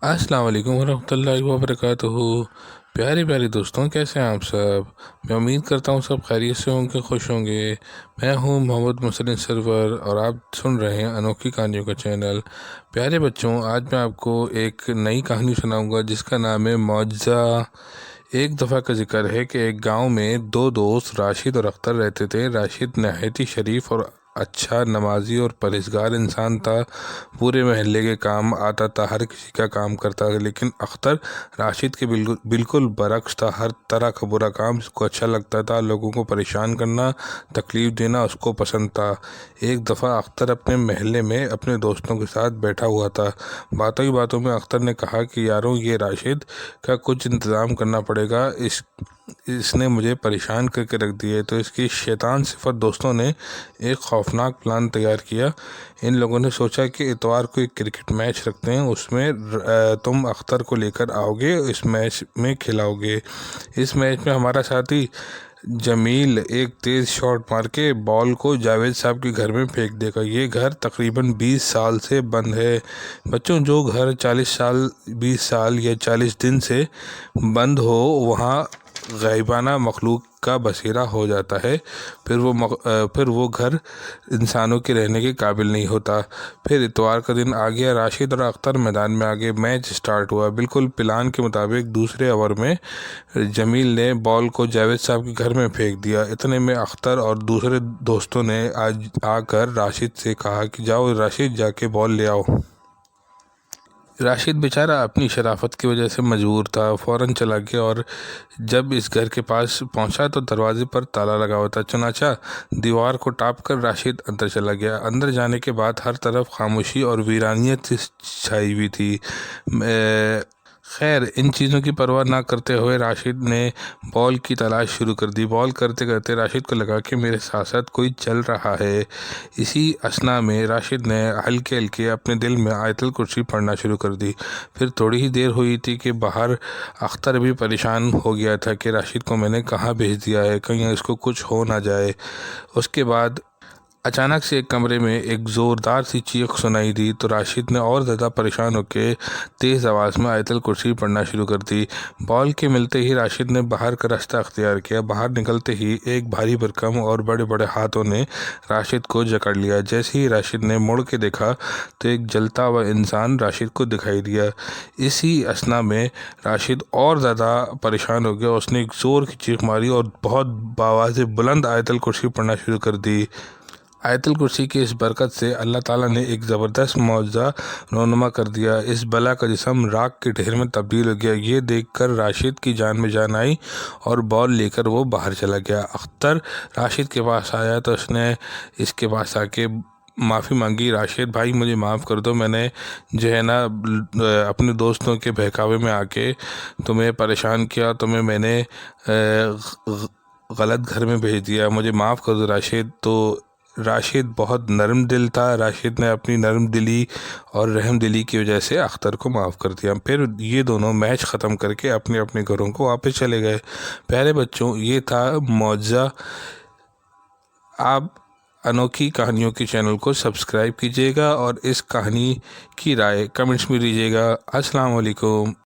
अस्सलाम वालेकुम वरहमतुल्लाहि वबरकातुहू। प्यारे प्यारे दोस्तों, कैसे हैं आप सब। मैं उम्मीद करता हूँ सब खैरियत से होंगे, खुश होंगे। मैं हूँ मोहम्मद मुसलिन सरवर और आप सुन रहे हैं अनोखी कहानियों का चैनल। प्यारे बच्चों, आज मैं आपको एक नई कहानी सुनाऊंगा जिसका नाम है मौजा। एक दफ़ा का जिक्र है कि एक गांव में दो दोस्त राशिद और अख्तर रहते थे। राशिद नहायत ही शरीफ और अच्छा नमाजी और परहेजगार इंसान था। पूरे महल्ले के काम आता था, हर किसी का काम करता था। लेकिन अख्तर राशिद के बिल्कुल बिल्कुल बरक्स था। हर तरह का बुरा काम उसको अच्छा लगता था। लोगों को परेशान करना, तकलीफ़ देना उसको पसंद था। एक दफ़ा अख्तर अपने महल्ले में अपने दोस्तों के साथ बैठा हुआ था। बातों ही बातों में अख्तर ने कहा कि यारों, ये राशिद का कुछ इंतज़ाम करना पड़ेगा। इसने मुझे परेशान करके रख दिया। तो इसकी शैतान सिफत दोस्तों ने एक खौफनाक प्लान तैयार किया। इन लोगों ने सोचा कि इतवार को एक क्रिकेट मैच रखते हैं, उसमें तुम अख्तर को लेकर आओगे, इस मैच में खिलाओगे। इस मैच में हमारा साथी जमील एक तेज़ शॉट मार के बॉल को जावेद साहब के घर में फेंक देगा। ये घर तकरीबन 20 साल से बंद है। बच्चों, जो घर 40 साल, 20 साल या 40 दिन से बंद हो, वहाँ गायबाना मखलूक का बसेरा हो जाता है। फिर वो घर इंसानों के रहने के काबिल नहीं होता। फिर इतवार का दिन आ गया। राशिद और अख्तर मैदान में आगे मैच स्टार्ट हुआ। बिल्कुल प्लान के मुताबिक दूसरे ओवर में जमील ने बॉल को जावेद साहब के घर में फेंक दिया। इतने में अख्तर और दूसरे दोस्तों ने आज आकर राशिद से कहा कि जाओ राशिद, जाके बॉल ले आओ। राशिद बेचारा अपनी शराफत की वजह से मजबूर था। फ़ौरन चला गया और जब इस घर के पास पहुंचा तो दरवाजे पर ताला लगा हुआ था। चुनाचा दीवार को टाप कर राशिद अंदर चला गया। अंदर जाने के बाद हर तरफ खामोशी और वीरानियत सी छाई हुई थी। खैर, इन चीज़ों की परवाह ना करते हुए राशिद ने बॉल की तलाश शुरू कर दी। बॉल करते करते राशिद को लगा कि मेरे साथ साथ कोई चल रहा है। इसी असना में राशिद ने हल्के हल्के अपने दिल में आयतुल कुर्सी पढ़ना शुरू कर दी। फिर थोड़ी ही देर हुई थी कि बाहर अख्तर भी परेशान हो गया था कि राशिद को मैंने कहाँ भेज दिया है, कहीं इसको कुछ हो ना जाए। उसके बाद अचानक से एक कमरे में एक ज़ोरदार सी चीख सुनाई दी तो राशिद ने और ज़्यादा परेशान होकर तेज़ आवाज़ में आयतुल कुर्सी पढ़ना शुरू कर दी। बॉल के मिलते ही राशिद ने बाहर का रास्ता अख्तियार किया। बाहर निकलते ही एक भारी भरकम और बड़े बड़े हाथों ने राशिद को जकड़ लिया। जैसे ही राशिद ने मुड़ के देखा तो एक जलता हुआ इंसान राशिद को दिखाई दिया। इसी असना में राशिद और ज़्यादा परेशान हो गया। उसने एक ज़ोर की चीख मारी और बहुत आवाज़ बुलंद आयतुल कुर्सी पढ़ना शुरू कर दी। आयतुल कुर्सी की इस बरकत से अल्लाह ताला ने एक ज़बरदस्त मौजज़ा रोनुमा कर दिया। इस बला का जिस्म राख के ढेर में तब्दील हो गया। ये देखकर राशिद की जान में जान आई और बॉल लेकर वो बाहर चला गया। अख्तर राशिद के पास आया तो उसने इसके पास आके माफ़ी मांगी। राशिद भाई, मुझे माफ़ कर दो, मैंने जो है ना अपने दोस्तों के बहकावे में आके तुम्हें परेशान किया, तुम्हें मैंने गलत घर में भेज दिया, मुझे माफ़ कर दो राशिद। तो राशिद बहुत नरम दिल था। राशिद ने अपनी नरम दिली और रहम दिली की वजह से अख्तर को माफ़ कर दिया। फिर ये दोनों मैच ख़त्म करके अपने अपने घरों को वापस चले गए। प्यारे बच्चों, ये था मौजा। आप अनोखी कहानियों के चैनल को सब्सक्राइब कीजिएगा और इस कहानी की राय कमेंट्स में दीजिएगा। अस्सलाम वालेकुम।